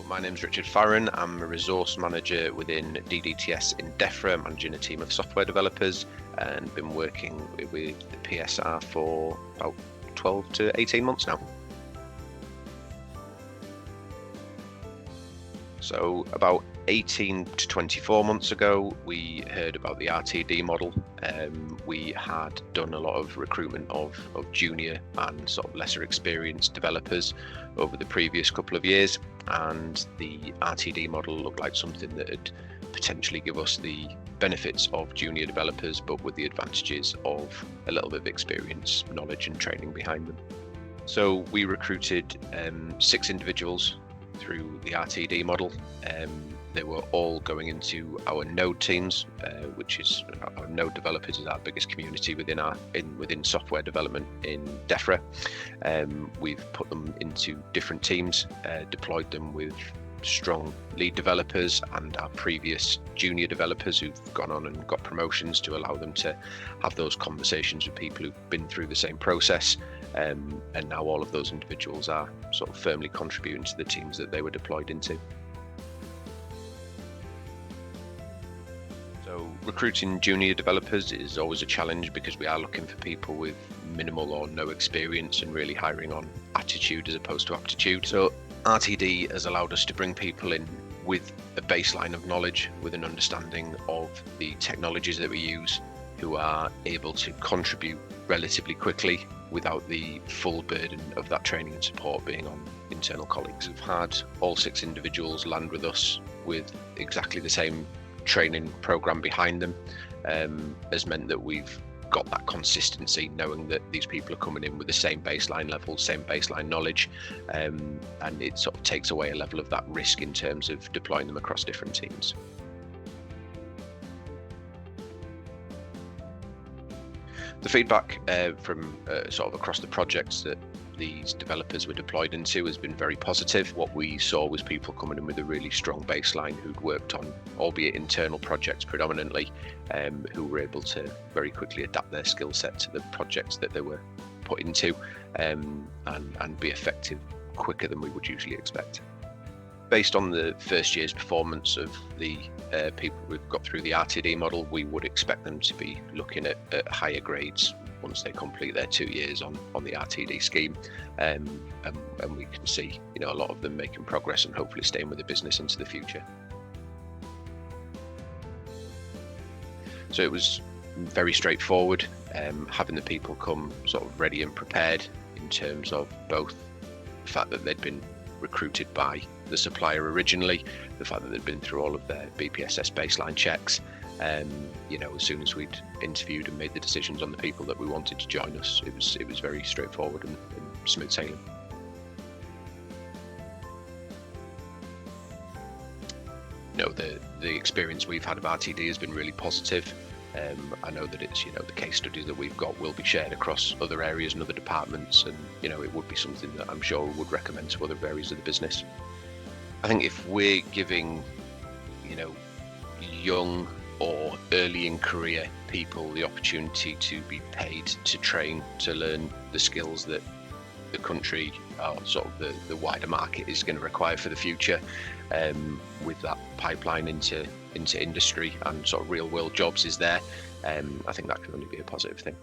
So my name's Richard Farron. I'm a resource manager within DDTS in DEFRA, managing a team of software developers, and been working with the PSR for about 12 to 18 months now. So about 18 to 24 months ago, we heard about the RTD model. We had done a lot of recruitment of junior and sort of lesser experienced developers over the previous couple of years, and the RTD model looked like something that would potentially give us the benefits of junior developers, but with the advantages of a little bit of experience, knowledge and training behind them. So we recruited 6 individuals through the RTD model. They were all going into our Node teams, which is our Node developers is our biggest community within software development in DEFRA. We've put them into different teams, deployed them with strong lead developers and our previous junior developers who've gone on and got promotions to allow them to have those conversations with people who've been through the same process. And now all of those individuals are sort of firmly contributing to the teams that they were deployed into. So recruiting junior developers is always a challenge because we are looking for people with minimal or no experience and really hiring on attitude as opposed to aptitude. So RTD has allowed us to bring people in with a baseline of knowledge, with an understanding of the technologies that we use, who are able to contribute relatively quickly without the full burden of that training and support being on internal colleagues. We've had all 6 individuals land with us with exactly the same training program behind them, has meant that we've got that consistency, knowing that these people are coming in with the same baseline level, same baseline knowledge, and it sort of takes away a level of that risk in terms of deploying them across different teams. The feedback from sort of across the projects that these developers were deployed into has been very positive. What we saw was people coming in with a really strong baseline who'd worked on, albeit internal projects predominantly, who were able to very quickly adapt their skill set to the projects that they were put into, and be effective quicker than we would usually expect. Based on the first year's performance of the people we've got through the RTD model, we would expect them to be looking at higher grades once they complete their 2 years on the RTD scheme, and we can see a lot of them making progress and hopefully staying with the business into the future. So it was very straightforward, having the people come sort of ready and prepared in terms of both the fact that they'd been recruited by the supplier originally, the fact that they'd been through all of their BPSS baseline checks. As soon as we'd interviewed and made the decisions on the people that we wanted to join us, it was very straightforward and smooth sailing. The experience we've had of RTD has been really positive. I know that it's the case studies that we've got will be shared across other areas and other departments, and it would be something that I'm sure we would recommend to other areas of the business. I think if we're giving young or early in career people the opportunity to be paid to train to learn the skills that the country or sort of the wider market is going to require for the future, with that pipeline into industry and sort of real world jobs is there, I think that can only be a positive thing.